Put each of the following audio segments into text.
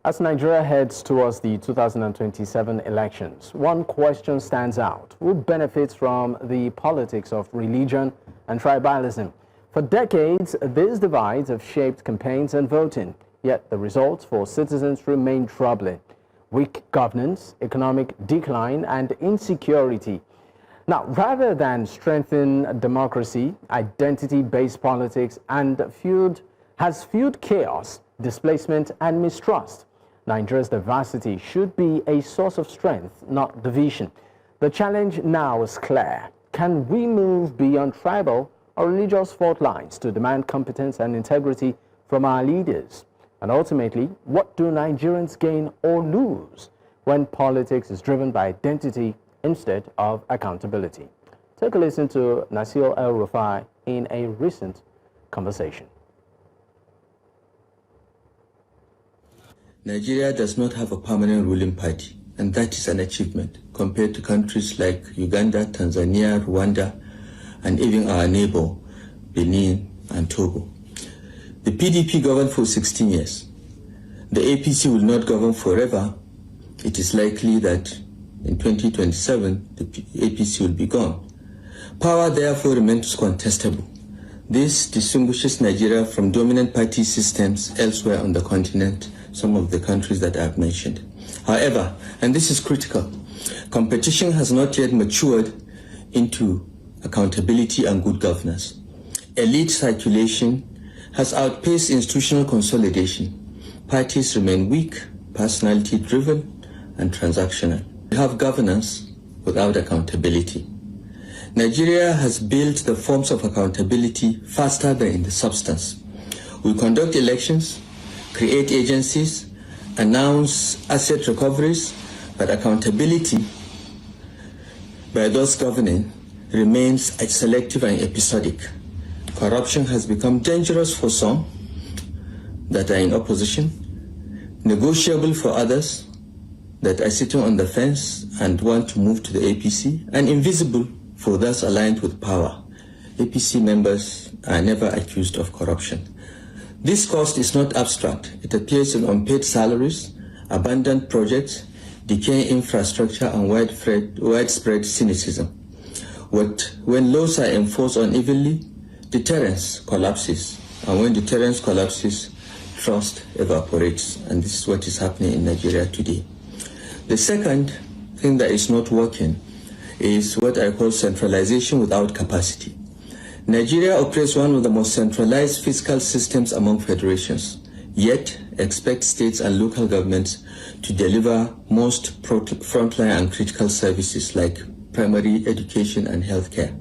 As Nigeria heads towards the 2027 elections, one question stands out. Who benefits from the politics of religion and tribalism? For decades, these divides have shaped campaigns and voting, yet the results for citizens remain troubling. Weak governance, economic decline, and insecurity. Now, rather than strengthen democracy, identity-based politics has fueled chaos, displacement, and mistrust. Nigeria's diversity should be a source of strength, not division. The challenge now is clear. Can we move beyond tribal or religious fault lines to demand competence and integrity from our leaders? And ultimately, what do Nigerians gain or lose when politics is driven by identity instead of accountability? Take a listen to Nasir El-Rufai in a recent conversation. Nigeria does not have a permanent ruling party, and that is an achievement compared to countries like Uganda, Tanzania, Rwanda, and even our neighbor, Benin and Togo. The PDP governed for 16 years. The APC will not govern forever. It is likely that in 2027, the APC will be gone. Power, therefore, remains contestable. This distinguishes Nigeria from dominant party systems elsewhere on the continent, some of the countries that I have mentioned. However, and this is critical, competition has not yet matured into accountability and good governance. Elite circulation has outpaced institutional consolidation. Parties remain weak, personality-driven, and transactional. We have governance without accountability. Nigeria has built the forms of accountability faster than in the substance. We conduct elections, create agencies, announce asset recoveries, but accountability by those governing remains selective and episodic. Corruption has become dangerous for some that are in opposition, negotiable for others that are sitting on the fence and want to move to the APC, and invisible for those aligned with power. APC members are never accused of corruption. This cost is not abstract. It appears in unpaid salaries, abandoned projects, decaying infrastructure, and widespread cynicism. When laws are enforced unevenly, deterrence collapses. And when deterrence collapses, trust evaporates. And this is what is happening in Nigeria today. The second thing that is not working is what I call centralization without capacity. Nigeria operates one of the most centralized fiscal systems among federations, yet expects states and local governments to deliver most frontline and critical services like primary education and healthcare.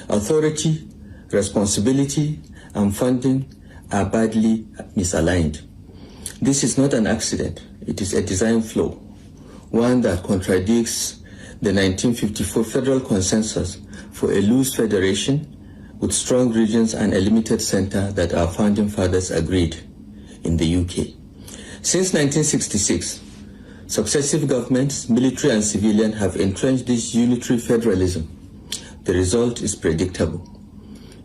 Authority, responsibility, and funding are badly misaligned. This is not an accident. It is a design flaw, one that contradicts the 1954 federal consensus for a loose federation with strong regions and a limited center that our founding fathers agreed in the UK. Since 1966, successive governments, military and civilian, have entrenched this unitary federalism. The result is predictable.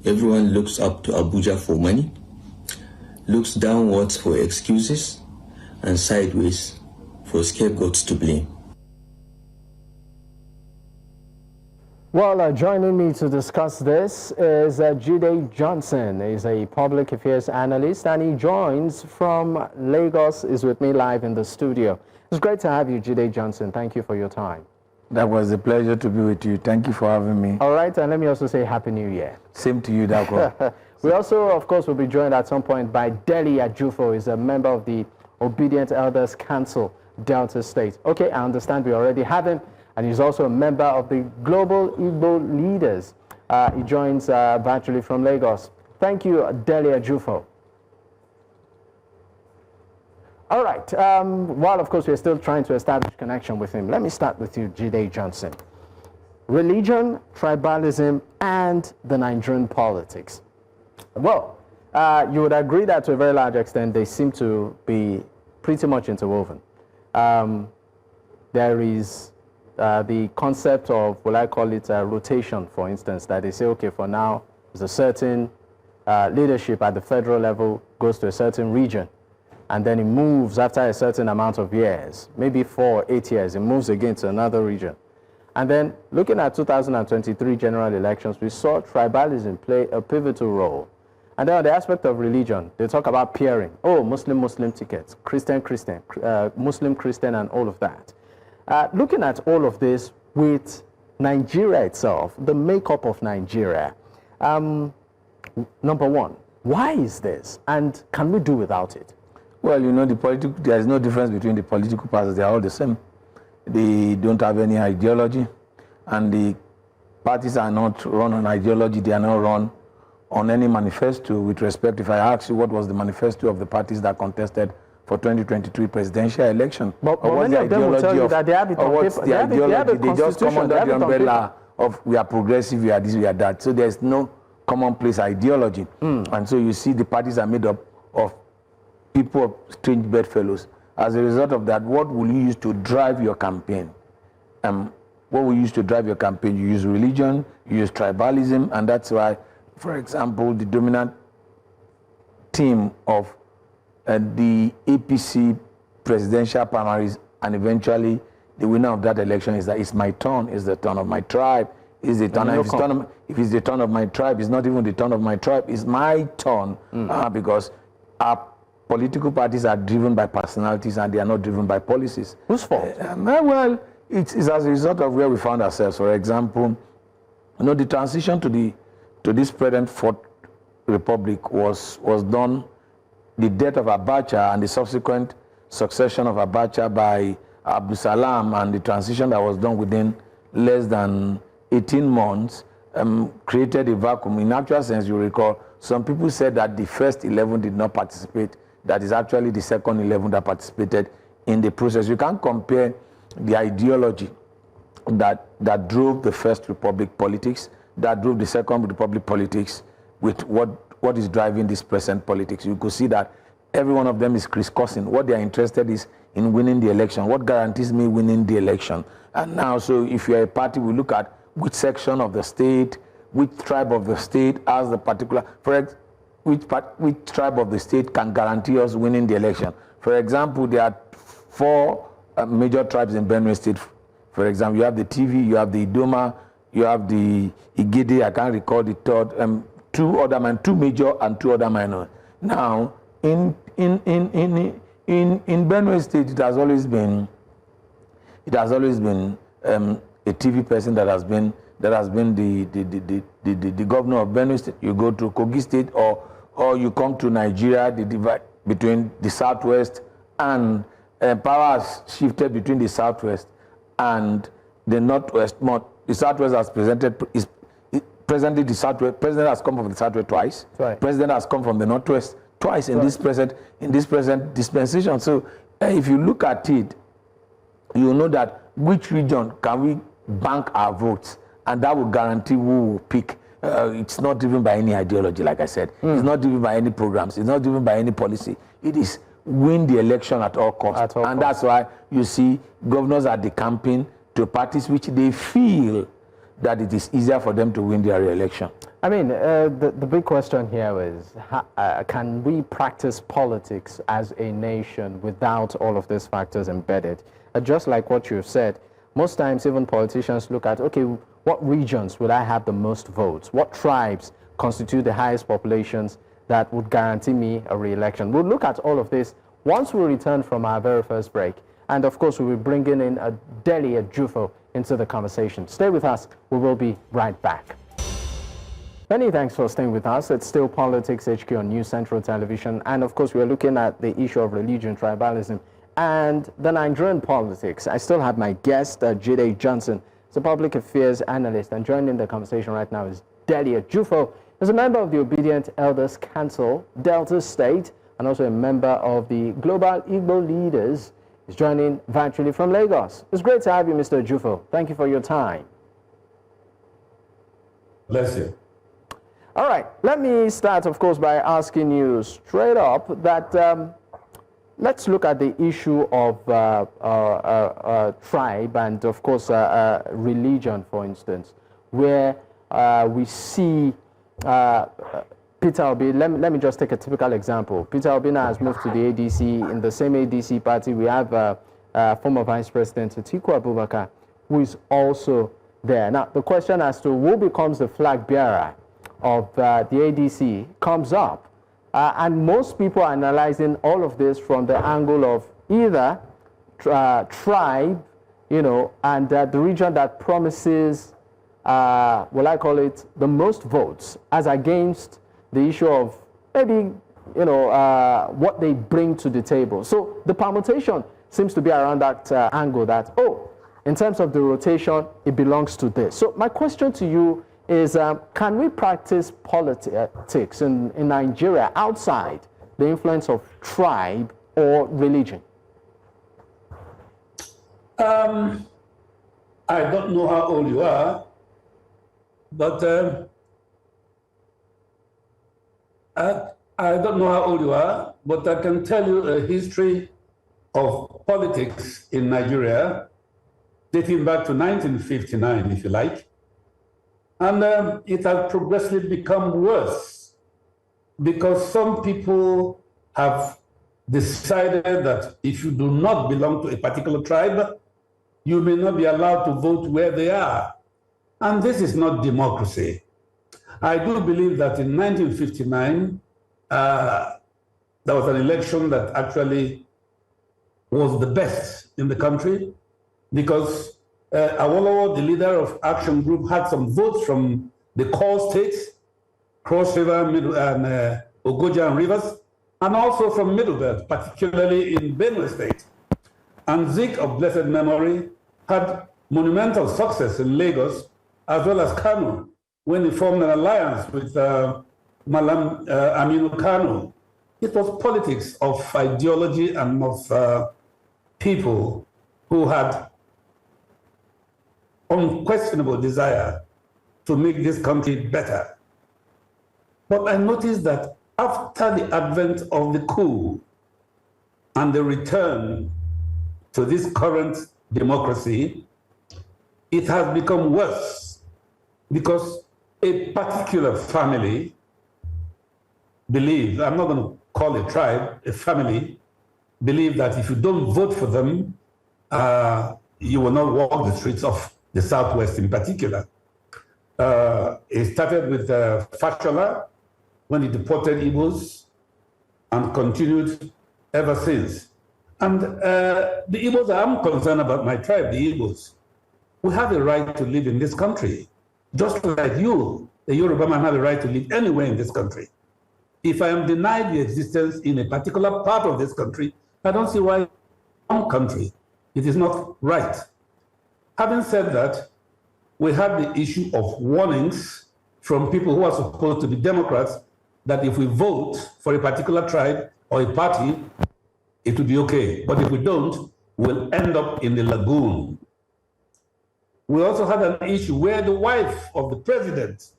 Everyone looks up to Abuja for money, looks downwards for excuses, and sideways for scapegoats to blame. Well, joining me to discuss this is Jide Johnson. He's a public affairs analyst, and he joins from Lagos, is with me live in the studio. It's great to have you, Jide Johnson. Thank you for your time. That was a pleasure to be with you. Thank you for having me. All right, and let me also say Happy New Year. Same to you, Dako. We also, of course, will be joined at some point by Delly Ajufo. He's a member of the Obidient Elders Council, Delta State. Okay, I understand we already have him. And he's also a member of the Global Igbo Leaders. He joins virtually from Lagos. Thank you, Delly Ajufo. All right. While, of course, we're still trying to establish connection with him, let me start with you, Jide Johnson. Religion, tribalism, and the Nigerian politics. Well, you would agree that to a very large extent, they seem to be pretty much interwoven. There is the concept of, will I call it rotation, for instance, that they say, okay, for now, there's a certain leadership at the federal level goes to a certain region. and then it moves after a certain amount of years, maybe 4 or 8 years, it moves again to another region. And then looking at 2023 general elections, we saw tribalism play a pivotal role. And then on the aspect of religion, they talk about peering. Oh, Muslim tickets, Christian, Muslim, and all of that. Looking at all of this with Nigeria itself, the makeup of Nigeria, number one, why is this? And can we do without it? Well, you know, there is no difference between the political parties. They are all the same. They don't have any ideology. And the parties are not run on ideology. They are not run on any manifesto. With respect, if I ask you what was the manifesto of the parties that contested for 2023 presidential election, but many of them will tell you that they have it on paper. The ideology? They just come under the umbrella of we are progressive, we are this, we are that. So there's no commonplace ideology. And so you see the parties are made up of people of strange bedfellows. As a result of that, what will you use to drive your campaign? What will you use to drive your campaign? You use religion, you use tribalism, and that's why, for example, the dominant theme of the APC presidential primaries, and eventually the winner of that election is that it's my turn, it's the turn of my tribe, it's the turn. If it's the turn of my tribe, it's not even the turn of my tribe, it's my turn, because our political parties are driven by personalities and they are not driven by policies. Whose fault? Well, it's as a result of where we found ourselves. For example, you know, the transition to this present Fourth Republic was done. The death of Abacha and the subsequent succession of Abacha by Abdul Salam and the transition that was done within less than 18 months created a vacuum. In actual sense, you recall, some people said that the first 11 did not participate. That is actually the second 11 that participated in the process. You can't compare the ideology that drove the First Republic politics, that drove the Second Republic politics, with what is driving this present politics. You could see that every one of them is crisscrossing. What they are interested is in winning the election. What guarantees me winning the election? And now, so if you're a party, we look at which section of the state, which tribe of the state has the particular, which tribe of the state can guarantee us winning the election. For example, there are 4 major tribes in Benue State. For example, you have the TV, you have the Idoma, you have the Igede, I can't recall the third, 2 major and 2 other minor. Now, in Benue State, it has always been a TV person that has been the governor of Benue State. You go to Kogi State or you come to Nigeria, the divide between the southwest and power has shifted between the southwest and the northwest. The southwest has presently the southwest. President has come from the southwest twice. Right. President has come from the northwest twice in this present dispensation. So if you look at it, you know that which region can we bank our votes, and that will guarantee who will pick. It's not driven by any ideology, like I said. It's not driven by any programs. It's not driven by any policy. It is win the election at all costs. That's why you see governors are decamping to parties which they feel that it is easier for them to win their re-election. I mean, the big question here is, can we practice politics as a nation without all of these factors embedded? Just like what you've said, most times even politicians look at, okay, what regions will I have the most votes? What tribes constitute the highest populations that would guarantee me a re-election? We'll look at all of this once we return from our very first break. And of course, we will bring in a Delly Ajufo into the conversation. Stay with us. We will be right back. Many thanks for staying with us. It's still Politics HQ on News Central Television. And of course, we are looking at the issue of religion, tribalism, and the Nigerian politics. I still have my guest, Jide Johnson. He's a public affairs analyst. And joining the conversation right now is Delly Ajufo. He's a member of the Obidient Elders Council, Delta State, and also a member of the Global Igbo Leaders. He's joining virtually from Lagos. It's great to have you, Mr. Ajufo. Thank you for your time. Bless you. All right, let me start, of course, by asking you straight up that let's look at the issue of tribe and, of course, religion, for instance, where we see Peter Obi, let me just take a typical example. Peter Obi now has moved to the ADC. In the same ADC party, we have former Vice President Atiku Abubakar, who is also there. Now, the question as to who becomes the flag bearer of the ADC comes up. And most people are analyzing all of this from the angle of either tribe, you know, and the region that promises, will I call it, the most votes, as against the issue of maybe, you know, what they bring to the table. So the permutation seems to be around that angle that, oh, in terms of the rotation, it belongs to this. So my question to you is, can we practice politics in Nigeria outside the influence of tribe or religion? I don't know how old you are, but I don't know how old you are, but I can tell you a history of politics in Nigeria dating back to 1959, if you like. And it has progressively become worse because some people have decided that if you do not belong to a particular tribe, you may not be allowed to vote where they are. And this is not democracy. I do believe that in 1959, there was an election that actually was the best in the country because Awolowo, the leader of Action Group, had some votes from the core states, Cross River, and Ogoja and Rivers, and also from Middle Belt, particularly in Benue State. And Zik, of blessed memory, had monumental success in Lagos, as well as Kano, when he formed an alliance with Malam Aminu Kano. It was politics of ideology and of people who had unquestionable desire to make this country better. But I noticed that after the advent of the coup and the return to this current democracy, it has become worse because a particular family believe, I'm not going to call it tribe, a family, believe that if you don't vote for them, you will not walk the streets of the Southwest in particular. It started with Fashola when he deported Igbos and continued ever since. And the Igbos, I'm concerned about my tribe, the Igbos. We have a right to live in this country, just like you, the Yoruba man, have a right to live anywhere in this country. If I am denied the existence in a particular part of this country, I don't see why one country, it is not right. Having said that, we have the issue of warnings from people who are supposed to be Democrats that if we vote for a particular tribe or a party, it will be okay. But if we don't, we'll end up in the lagoon. We also had an issue where the wife of the president,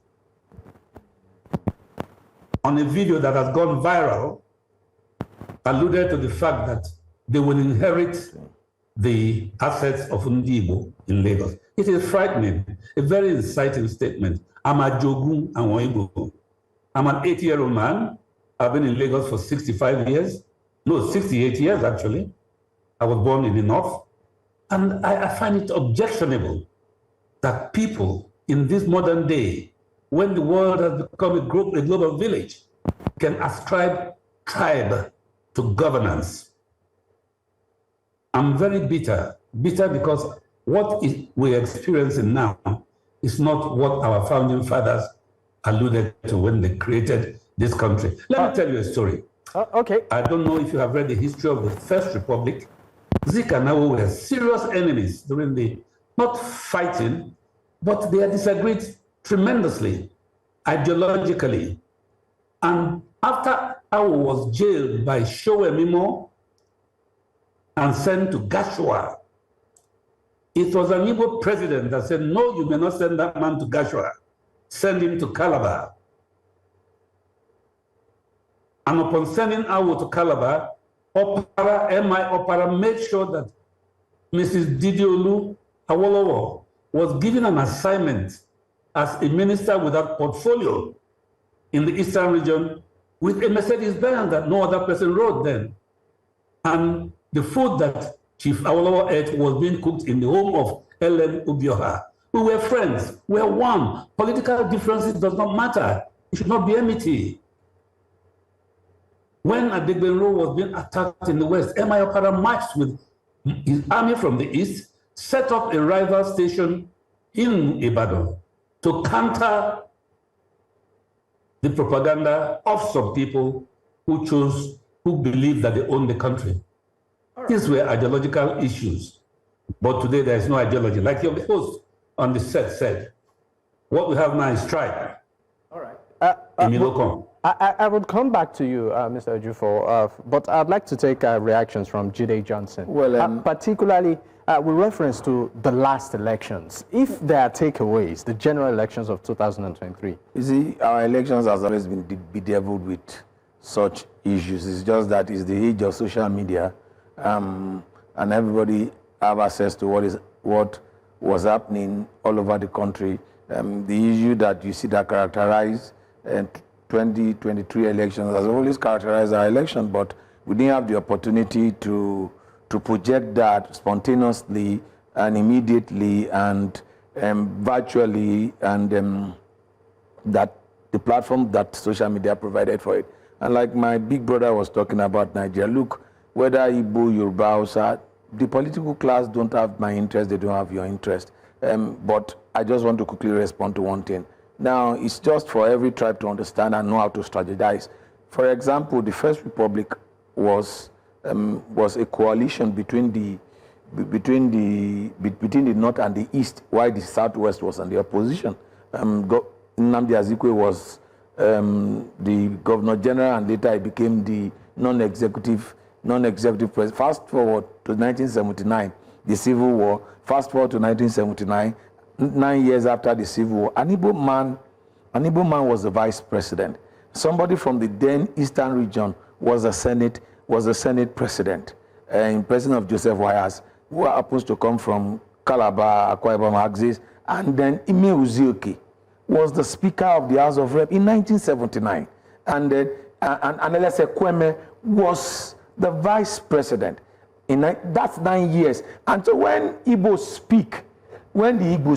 on a video that has gone viral, alluded to the fact that they will inherit the assets of Ndibo in Lagos. It is frightening, a very inciting statement. I'm a Jogun and Igbo. I'm an 80-year-old man. I've been in Lagos for 65 years. No, 68 years actually. I was born in the north. And I find it objectionable that people in this modern day, when the world has become a global village, can ascribe tribe to governance. I'm very bitter because what we're experiencing now is not what our founding fathers alluded to when they created this country. Let me tell you a story. Okay. I don't know if you have read the history of the First Republic. Zik and Awo were serious enemies during the, not fighting, but they had disagreed tremendously, ideologically. And after Awo was jailed by Showe Mimo and sent to Gashua, it was an Igbo president that said, no, you may not send that man to Gashua. Send him to Calabar. And upon sending Awo to Calabar, Opara made sure that Mrs. Didiolu Awolowo was given an assignment as a minister without portfolio in the eastern region with a Mercedes-Benz that no other person rode then. And the food that Chief Awolowo ate was being cooked in the home of Ellen Ubioha. We were friends. We were one. Political differences does not matter. It should not be enmity. When Adegbenro was being attacked in the west, M.I. Okara marched with his army from the east, set up a rival station in Ibadan to counter the propaganda of some people who believe that they own the country. Right. These were ideological issues. But today there is no ideology. Like your host on the set said, what we have now is strife. All right. I would come back to you, Mr. Ajufo, but I'd like to take reactions from Jide Johnson. Well, particularly with reference to the last elections. If there are takeaways, the general elections of 2023. You see, our elections has always been bedeviled with such issues. It's just that it's the age of social media, and everybody have access to what was happening all over the country. The issue that you see that characterized 2023 elections has always characterized our election, but we didn't have the opportunity to project that spontaneously and immediately and virtually, and that the platform that social media provided for it. And like my big brother was talking about Nigeria, look, whether Igbo, Yoruba, Hausa, the political class don't have my interest, they don't have your interest. But I just want to quickly respond to one thing. Now, it's just for every tribe to understand and know how to strategize. For example, the First Republic was a coalition between the North and the East, while the Southwest was in the opposition. Nnamdi Azikiwe was the Governor General, and later he became the non-executive president. Fast forward to 1979, the Civil War. Fast forward to 1979. 9 years after the Civil War, an Igbo man was the vice president. Somebody from the then Eastern region was the Senate president, in president of Joseph Wayas, who happens to come from Calabar, Akwa Ibom, Axis, and then Ime Uzioke was the Speaker of the House of Rep in 1979, and Analyst Kweme was the vice president. That's 9 years, and so when the Igbos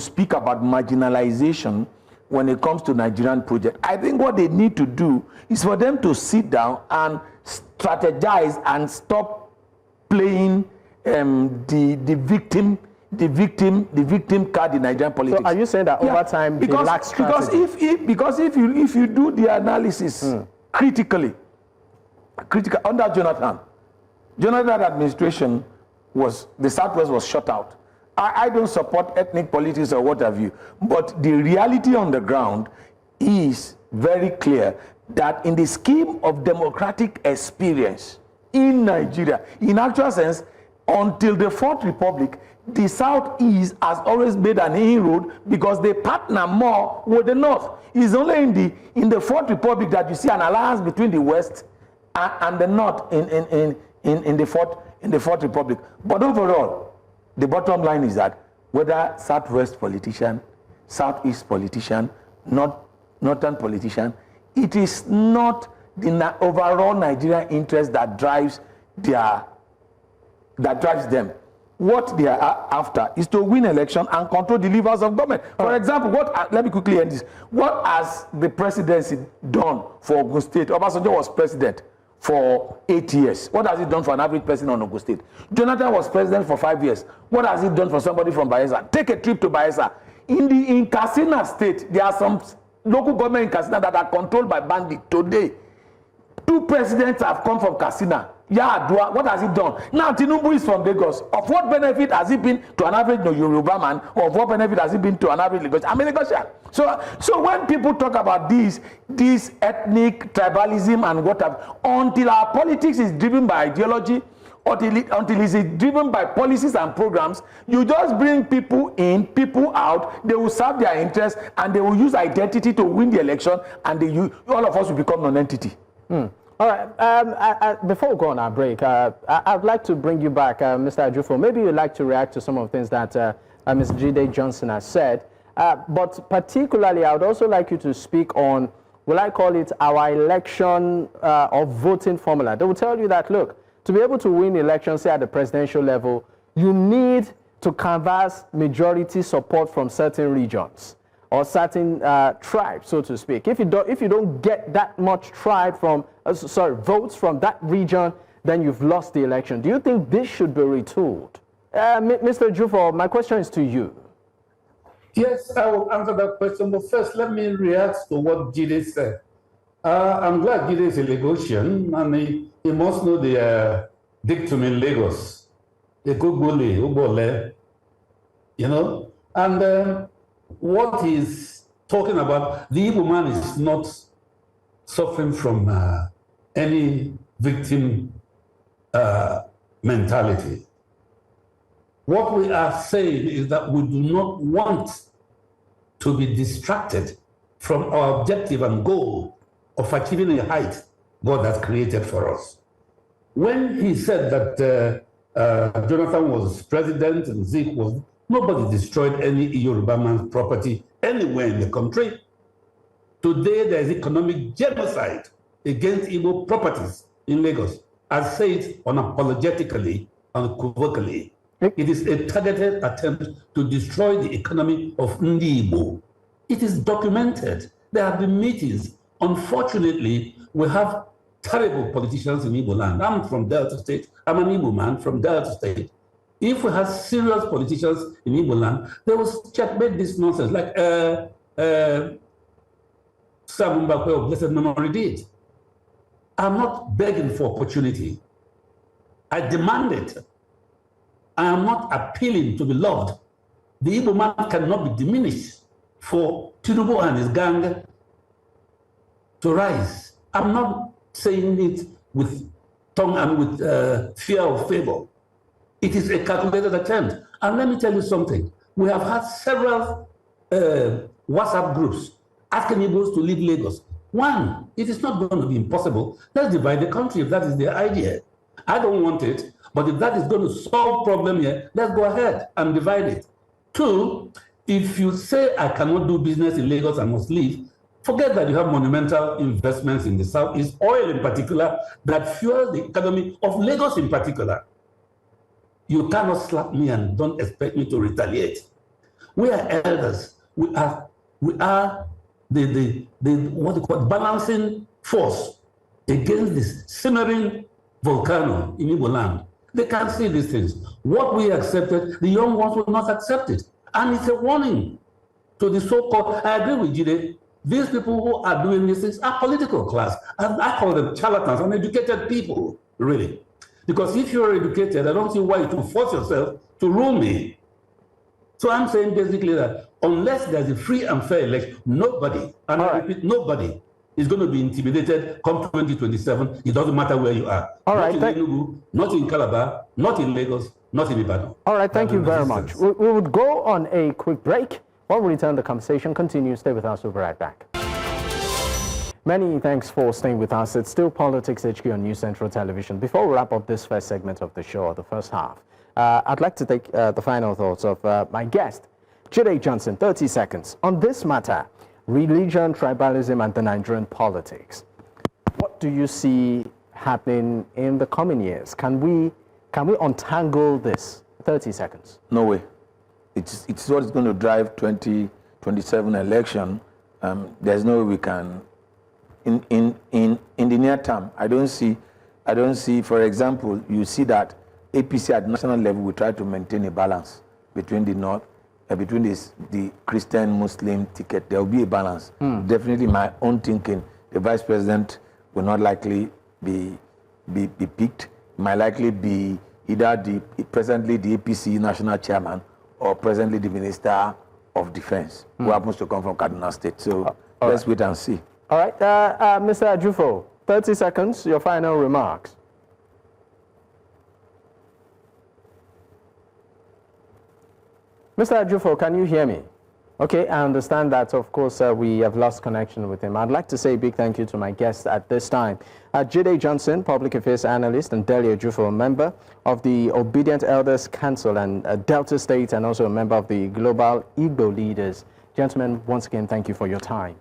speak about marginalization when it comes to Nigerian project, I think what they need to do is for them to sit down and strategize and stop playing the victim card in Nigerian politics. So are you saying that over time they lack strategy? Because if you do the analysis critically under Jonathan administration, the Southwest was shut out. I don't support ethnic politics or what have you, but the reality on the ground is very clear that in the scheme of democratic experience in Nigeria, in actual sense, until the Fourth Republic, the Southeast has always made an inroad because they partner more with the North. It's only in the Fourth Republic that you see an alliance between the West and the North in the Fourth Republic. But overall, the bottom line is that whether Southwest politician, Southeast politician, Northern politician, it is not the overall Nigerian interest that drives them. What they are after is to win election and control the levers of government. For example, let me quickly end this. What has the presidency done for Ogun State? Obasanjo was president for 8 years. What has he done for an average person on Ogun State? Jonathan was president for 5 years. What has he done for somebody from Bayelsa? Take a trip to Bayelsa. In Katsina State, there are some local government in Katsina that are controlled by bandits today. 2 presidents have come from Katsina. Yaadua, what has he done? Now Tinubu is from Lagos. Of what benefit has he been to an average Yoruba man? Or of what benefit has he been to an average Lagos? I'm a Lagosian. So when people talk about this ethnic tribalism and whatever, until our politics is driven by ideology, until it is driven by policies and programs, you just bring people in, people out, they will serve their interests, and they will use identity to win the election, and all of us will become non-entity. All right. Before we go on our break, I'd like to bring you back, Mr. Ajufo. Maybe you'd like to react to some of the things that Ms. Jide Johnson has said. But particularly, I would also like you to speak on will I call it, our election or voting formula. They will tell you that, look, to be able to win elections, say at the presidential level, you need to canvass majority support from certain regions or certain tribes, so to speak. If you don't get that much votes from that region, then you've lost the election. Do you think this should be retooled? Mr. Ajufo, my question is to you. Yes, I will answer that question, but first let me react to what Jide said. I'm glad Jide is a Lagosian, and he must know the dictum in Lagos, the Kugbole, Ubole, you know, and what he's talking about, the Igbo man is not suffering from any victim mentality. What we are saying is that we do not want to be distracted from our objective and goal of achieving a height God has created for us. When he said that Jonathan was president and Zeke was, nobody destroyed any Yoruba man's property anywhere in the country. Today, there is economic genocide against Igbo properties in Lagos. I say it unapologetically, unequivocally. It is a targeted attempt to destroy the economy of Ndi Igbo. It is documented. There have been meetings. Unfortunately, we have terrible politicians in Igbo land. I'm from Delta State. I'm an Igbo man from Delta State. If we had serious politicians in Igbo land, they would checkmate this nonsense, like Sam Mbakwe of blessed memory did. I'm not begging for opportunity. I demand it. I am not appealing to be loved. The Igbo man cannot be diminished for Tinubu and his gang to rise. I'm not saying it with tongue and with fear of favor. It is a calculated attempt. And let me tell you something. We have had several WhatsApp groups asking Igbos to leave Lagos. One, it is not going to be impossible. Let's divide the country if that is the idea. I don't want it, but if that is going to solve problem here, let's go ahead and divide it. Two, if you say I cannot do business in Lagos, I must leave, forget that you have monumental investments in the south, is oil in particular, that fuels the economy of Lagos in particular. You cannot slap me and don't expect me to retaliate. We are elders. We are the what they call balancing force against this simmering volcano in Igbo land. They can't see these things. What we accepted, the young ones will not accept it. And it's a warning to the so-called, I agree with Jide, these people who are doing these things are political class. And I call them charlatans, uneducated people, really. Because if you're educated, I don't see why you to force yourself to rule me. So I'm saying basically that unless there's a free and fair election, nobody, and I repeat, nobody is going to be intimidated come 2027. It doesn't matter where you are. All right, not in Enugu, not in Calabar, not in Lagos, not in Ibadan. All right, thank you very much. We would go on a quick break. When we return, the conversation continues. Stay with us. We'll be right back. Many thanks for staying with us. It's still Politics HQ on News Central Television. Before we wrap up this first segment of the show, the first half, I'd like to take the final thoughts of my guest, Jide Johnson, 30 seconds. On this matter, religion, tribalism, and the Nigerian politics, what do you see happening in the coming years? Can we untangle this? 30 seconds. No way. It's what is going to drive 2027 election. There's no way we can. In the near term, I don't see. For example, you see that APC at national level will try to maintain a balance between the north, between the Christian Muslim ticket. There will be a balance. Definitely, my own thinking, the vice president will not likely be picked. Might likely be either presently the APC national chairman or presently the minister of defense, who happens to come from Kaduna State. So let's wait and see. All right, Mr. Ajufo, 30 seconds, your final remarks. Mr. Ajufo, can you hear me? Okay, I understand that, of course, we have lost connection with him. I'd like to say a big thank you to my guests at this time. Jide Johnson, Public Affairs Analyst, and Delly Ajufo, a member of the Obidient Elders Council and Delta State, and also a member of the Global Igbo Leaders. Gentlemen, once again, thank you for your time.